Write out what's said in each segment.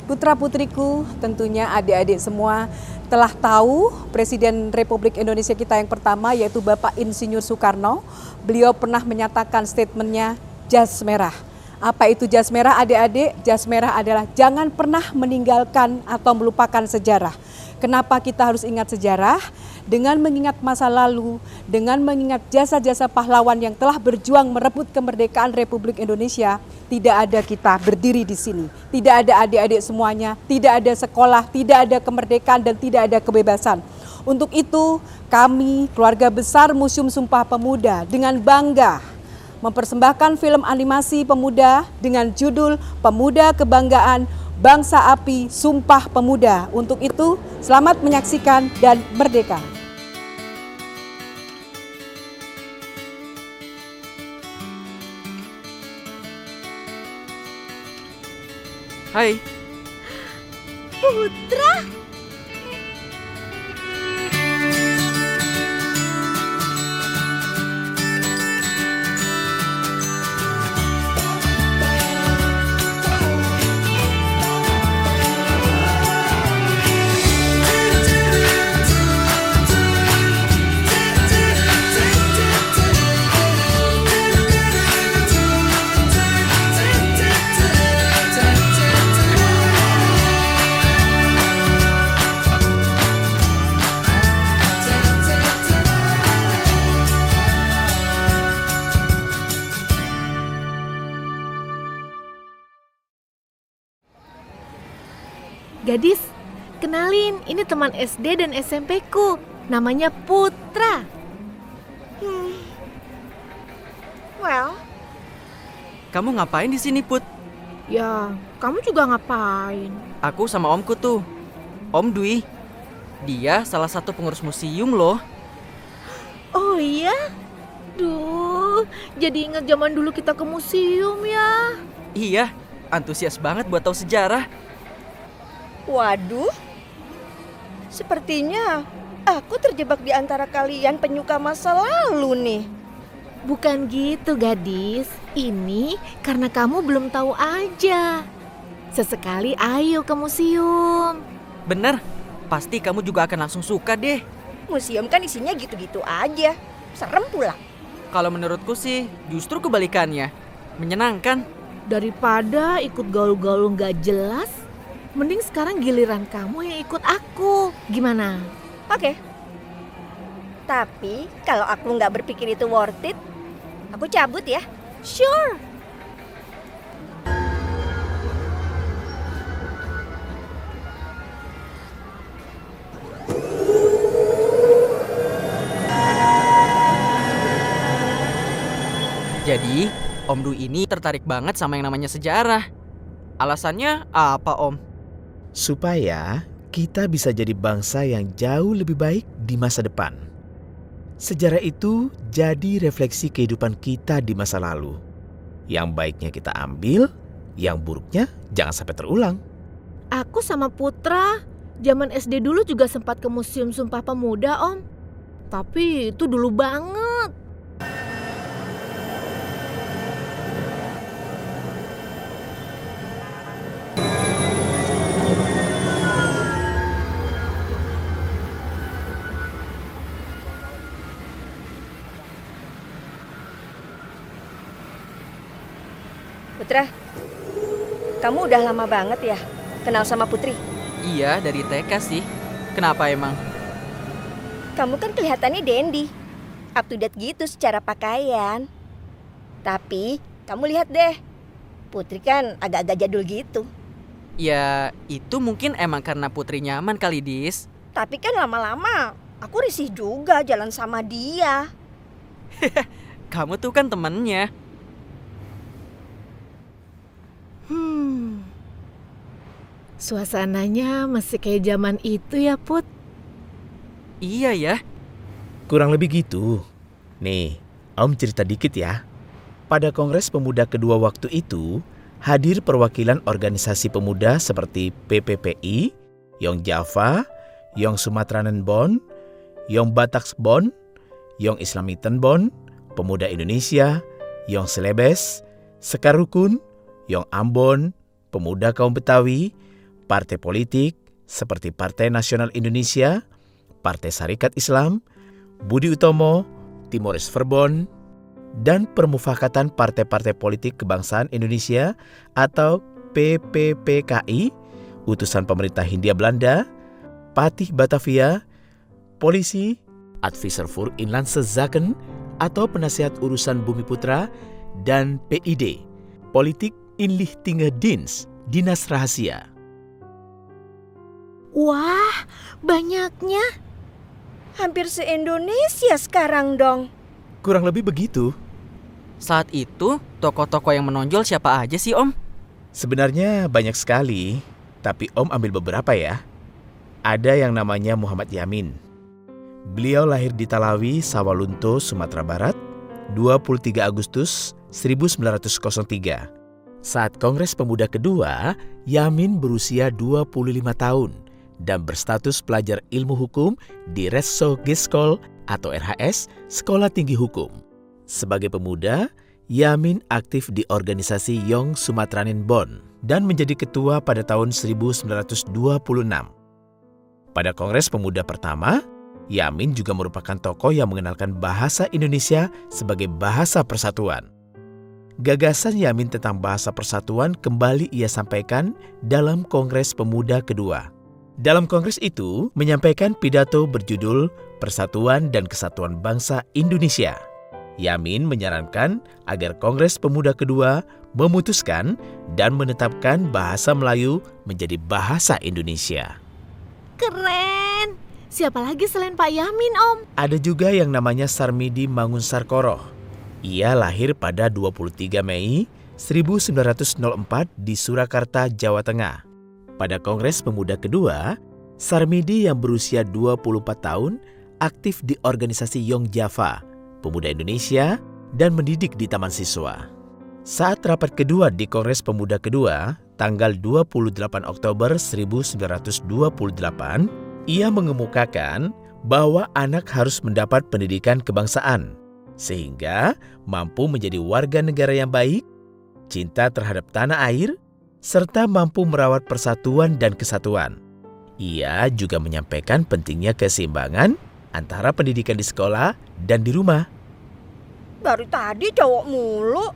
Putra-putriku, tentunya adik-adik semua telah tahu Presiden Republik Indonesia kita yang pertama yaitu Bapak Insinyur Soekarno. Beliau pernah menyatakan statementnya jas merah. Apa itu jas merah adik-adik? Jas merah adalah jangan pernah meninggalkan atau melupakan sejarah. Kenapa kita harus ingat sejarah? Dengan mengingat masa lalu, dengan mengingat jasa-jasa pahlawan yang telah berjuang merebut kemerdekaan Republik Indonesia, tidak ada kita berdiri di sini. Tidak ada adik-adik semuanya, tidak ada sekolah, tidak ada kemerdekaan dan tidak ada kebebasan. Untuk itu, kami keluarga besar Museum Sumpah Pemuda dengan bangga mempersembahkan film animasi pemuda dengan judul Pemuda Kebanggaan Bangsa Api Sumpah Pemuda. Untuk itu, selamat menyaksikan dan merdeka. Hai. Putra? Gadis, kenalin, ini teman SD dan SMP ku. Namanya Putra. Well, Kamu ngapain di sini, Put? Ya, kamu juga ngapain? Aku sama omku tuh. Om Dwi. Dia salah satu pengurus museum loh. Oh iya? Duh, jadi ingat zaman dulu kita ke museum ya. Iya, antusias banget buat tahu sejarah. waduh. Sepertinya aku terjebak di antara kalian penyuka masa lalu nih. Bukan gitu gadis, ini karena kamu belum tahu aja. Sesekali ayo ke museum. Bener, pasti kamu juga akan langsung suka deh. Museum kan isinya gitu-gitu aja. Serem pula. Kalau menurutku sih justru kebalikannya. Menyenangkan. Daripada ikut gaul-gaul gak jelas, mending sekarang giliran kamu yang ikut aku. Gimana? Oke. Tapi kalau aku nggak berpikir itu worth it, aku cabut ya. Sure. Jadi, Om Dwi ini tertarik banget sama yang namanya sejarah. Alasannya apa, Om? Supaya kita bisa jadi bangsa yang jauh lebih baik di masa depan. Sejarah itu jadi refleksi kehidupan kita di masa lalu. Yang baiknya kita ambil, yang buruknya jangan sampai terulang. Aku sama Putra zaman SD dulu juga sempat ke Museum Sumpah Pemuda, Om. Tapi itu dulu banget. Putra, kamu udah lama banget ya kenal sama Putri? Iya, dari TK sih. Kenapa emang? Kamu kan kelihatannya dandy, up to date gitu secara pakaian. Tapi kamu lihat deh, Putri kan agak-agak jadul gitu. Ya, itu mungkin emang karena Putri nyaman kali, Dis. Tapi kan lama-lama aku risih juga jalan sama dia. Kamu tuh kan temennya. Suasananya masih kayak zaman itu ya, Put. Iya ya. Kurang lebih gitu. Nih, Om cerita dikit ya. Pada Kongres Pemuda kedua waktu itu, hadir perwakilan organisasi pemuda seperti PPPI, Yong Java, Yong Sumatranen Bond, Yong Bataks Bond, Yong Islamiten Bond, Pemuda Indonesia, Yong Selebes, Sekar Rukun, Yong Ambon, Pemuda Kaum Betawi, partai politik seperti Partai Nasional Indonesia, Partai Sarekat Islam, Budi Utomo, Timoris Verbond, dan Permufakatan Partai-Partai Politik Kebangsaan Indonesia atau PPPKI, Utusan Pemerintah Hindia Belanda, Patih Batavia, Polisi, Advisor voor Inlandse Zaken atau Penasihat Urusan Bumi Putra, dan PID, Politik Inlichtingendienst, Dinas Rahasia. Wah, banyaknya. Hampir se-Indonesia sekarang dong. Kurang lebih begitu. Saat itu, tokoh-tokoh yang menonjol siapa aja sih, Om? Sebenarnya banyak sekali, tapi Om ambil beberapa ya. Ada yang namanya Muhammad Yamin. Beliau lahir di Talawi, Sawalunto, Sumatera Barat, 23 Agustus 1903. Saat Kongres Pemuda kedua, Yamin berusia 25 tahun dan berstatus pelajar ilmu hukum di Rechtshogeschool atau RHS, Sekolah Tinggi Hukum. Sebagai pemuda, Yamin aktif di organisasi Jong Sumatranen Bond dan menjadi ketua pada tahun 1926. Pada Kongres Pemuda pertama, Yamin juga merupakan tokoh yang mengenalkan bahasa Indonesia sebagai bahasa persatuan. Gagasan Yamin tentang bahasa persatuan kembali ia sampaikan dalam Kongres Pemuda kedua. Dalam kongres itu, menyampaikan pidato berjudul Persatuan dan Kesatuan Bangsa Indonesia. Yamin menyarankan agar Kongres Pemuda kedua memutuskan dan menetapkan bahasa Melayu menjadi bahasa Indonesia. Keren. Siapa lagi selain Pak Yamin, Om? Ada juga yang namanya Sarmidi Mangunsarkoro. Ia lahir pada 23 Mei 1904 di Surakarta, Jawa Tengah. Pada Kongres Pemuda kedua, Sarmidi yang berusia 24 tahun aktif di organisasi Young Java, Pemuda Indonesia, dan mendidik di Taman Siswa. Saat rapat kedua di Kongres Pemuda kedua, tanggal 28 Oktober 1928, ia mengemukakan bahwa anak harus mendapat pendidikan kebangsaan, sehingga mampu menjadi warga negara yang baik, cinta terhadap tanah air, serta mampu merawat persatuan dan kesatuan. Ia juga menyampaikan pentingnya keseimbangan antara pendidikan di sekolah dan di rumah. Dari tadi cowok mulu.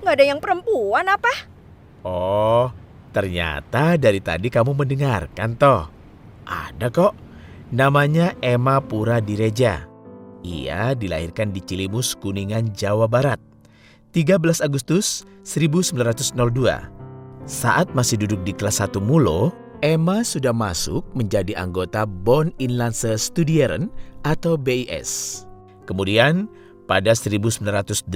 Nggak ada yang perempuan apa? Oh, ternyata dari tadi kamu mendengarkan toh. Ada kok, namanya Emma Pura Direja. Ia dilahirkan di Cilimus, Kuningan, Jawa Barat, 13 Agustus 1902. Saat masih duduk di kelas 1 Mulo, Emma sudah masuk menjadi anggota Bond Inlandse Studieren atau BIS. Kemudian, pada 1918,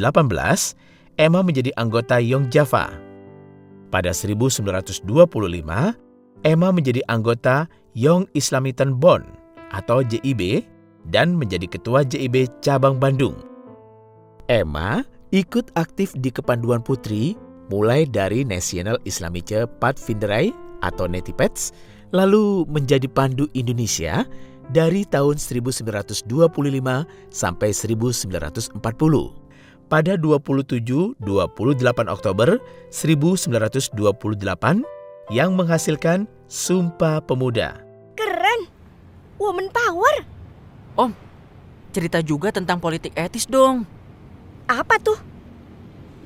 Emma menjadi anggota Young Java. Pada 1925, Emma menjadi anggota Young Islamiten Bond atau JIB dan menjadi ketua JIB Cabang Bandung. Emma ikut aktif di Kepanduan Putri mulai dari National Islamische Padvinderij atau Netipeds, lalu menjadi Pandu Indonesia dari tahun 1925 sampai 1940. Pada 27-28 Oktober 1928 yang menghasilkan Sumpah Pemuda. Keren. Woman power. Om, cerita juga tentang politik etis dong. Apa tuh?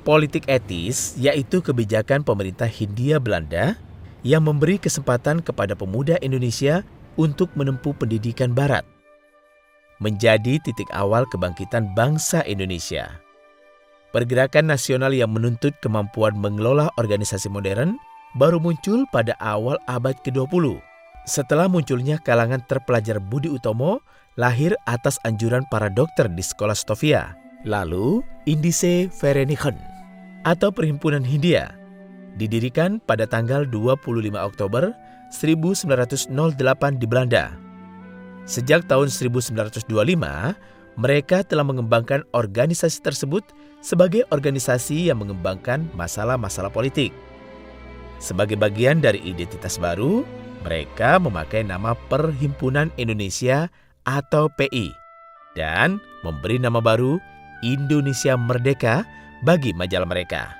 Politik etis yaitu kebijakan pemerintah Hindia Belanda yang memberi kesempatan kepada pemuda Indonesia untuk menempuh pendidikan barat. Menjadi titik awal kebangkitan bangsa Indonesia. Pergerakan nasional yang menuntut kemampuan mengelola organisasi modern baru muncul pada awal abad ke-20. Setelah munculnya kalangan terpelajar Budi Utomo lahir atas anjuran para dokter di sekolah Stovia. Lalu, Indische Verenigen atau Perhimpunan Hindia didirikan pada tanggal 25 Oktober 1908 di Belanda. Sejak tahun 1925, mereka telah mengembangkan organisasi tersebut sebagai organisasi yang mengembangkan masalah-masalah politik. Sebagai bagian dari identitas baru, mereka memakai nama Perhimpunan Indonesia atau PI dan memberi nama baru Indonesia Merdeka bagi majalah mereka.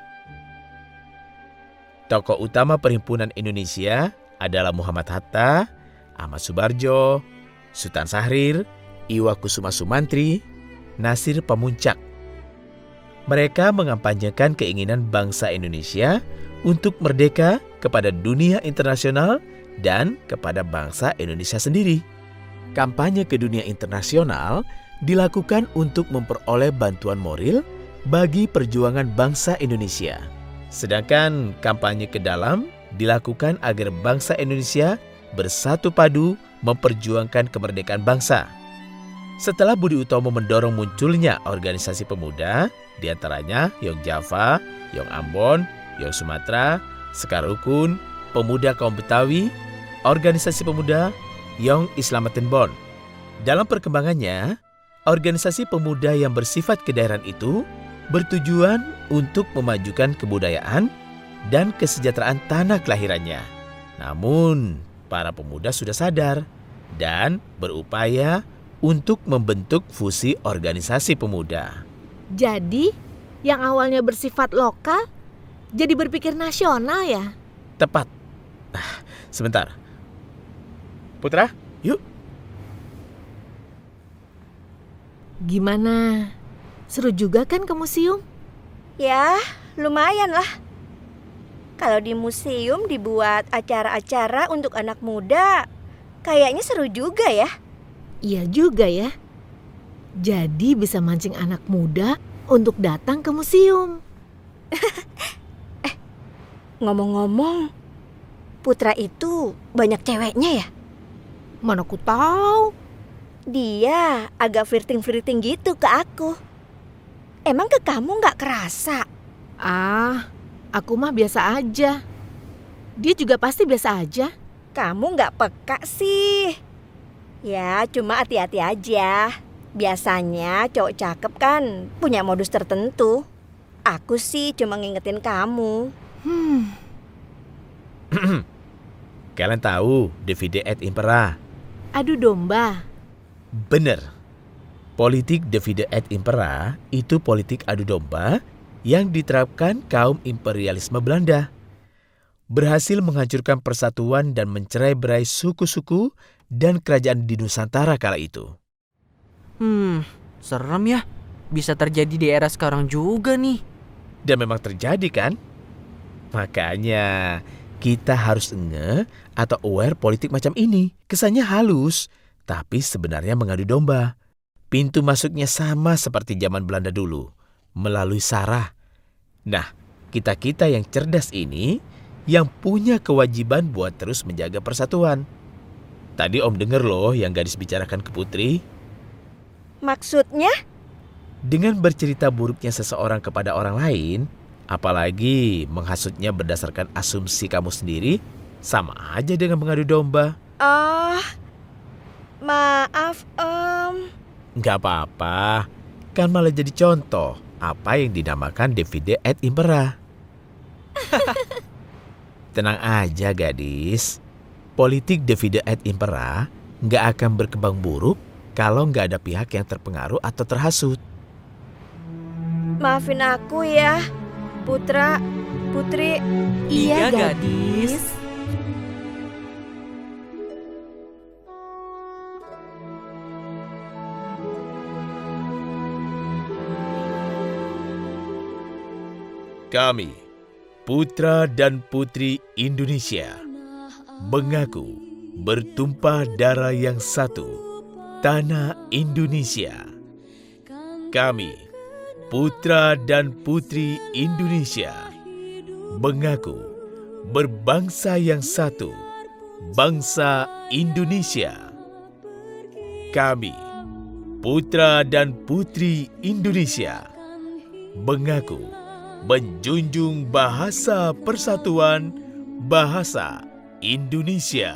Tokoh utama Perhimpunan Indonesia adalah Muhammad Hatta, Ahmad Subarjo, Sultan Syahrir, Iwa Kusuma Sumantri, Nasir Pamuncak. Mereka mengampanyekan keinginan bangsa Indonesia untuk merdeka kepada dunia internasional dan kepada bangsa Indonesia sendiri. Kampanye ke dunia internasional dilakukan untuk memperoleh bantuan moral bagi perjuangan bangsa Indonesia. Sedangkan kampanye ke dalam dilakukan agar bangsa Indonesia bersatu padu memperjuangkan kemerdekaan bangsa. Setelah Budi Utomo mendorong munculnya organisasi pemuda, diantaranya Yong Java, Yong Ambon, Yong Sumatera, Sekar Rukun, Pemuda Kaum Betawi, Organisasi Pemuda Yong Islamatin Bon. Dalam perkembangannya, organisasi pemuda yang bersifat kedaerahan itu bertujuan untuk memajukan kebudayaan dan kesejahteraan tanah kelahirannya. Namun, para pemuda sudah sadar dan berupaya untuk membentuk fusi organisasi pemuda. Jadi, yang awalnya bersifat lokal jadi berpikir nasional ya? Tepat. Sebentar. Putra, yuk. Gimana? Seru juga kan ke museum? Ya, lumayan lah. Kalau di museum dibuat acara-acara untuk anak muda, kayaknya seru juga ya. Iya juga ya. Jadi bisa mancing anak muda untuk datang ke museum. Ngomong-ngomong, Putra itu banyak ceweknya ya? Mana ku tahu. Dia agak flirting-flirting gitu ke aku. Emang ke kamu nggak kerasa? Ah, aku mah biasa aja. Dia juga pasti biasa aja. Kamu nggak peka sih. Ya, cuma hati-hati aja. Biasanya cowok cakep kan punya modus tertentu. Aku sih cuma ngingetin kamu. Kalian tahu Divide et Impera? Adu domba. Bener. Politik Divide et Impera itu politik adu domba yang diterapkan kaum imperialisme Belanda. Berhasil menghancurkan persatuan dan mencerai-berai suku-suku dan kerajaan di Nusantara kala itu. Serem ya. Bisa terjadi di era sekarang juga nih. Dan memang terjadi kan? Makanya kita harus nge atau aware politik macam ini. Kesannya halus, tapi sebenarnya mengadu domba. Pintu masuknya sama seperti zaman Belanda dulu, melalui SARA. Nah, kita-kita yang cerdas ini yang punya kewajiban buat terus menjaga persatuan. Tadi Om denger loh yang gadis bicarakan ke Putri. Maksudnya? Dengan bercerita buruknya seseorang kepada orang lain, apalagi menghasutnya berdasarkan asumsi kamu sendiri, sama aja dengan mengadu domba. Oh, maaf Om. Nggak apa-apa, kan malah jadi contoh apa yang dinamakan Divide et Impera. Tenang aja gadis, politik Divide et Impera nggak akan berkembang buruk kalau nggak ada pihak yang terpengaruh atau terhasut. Maafin aku ya, Putra, Putri. Iya, gadis. Kami, putra dan putri Indonesia, mengaku bertumpah darah yang satu, tanah Indonesia. Kami, putra dan putri Indonesia, mengaku berbangsa yang satu, bangsa Indonesia. Kami, putra dan putri Indonesia, mengaku menjunjung bahasa persatuan, bahasa Indonesia.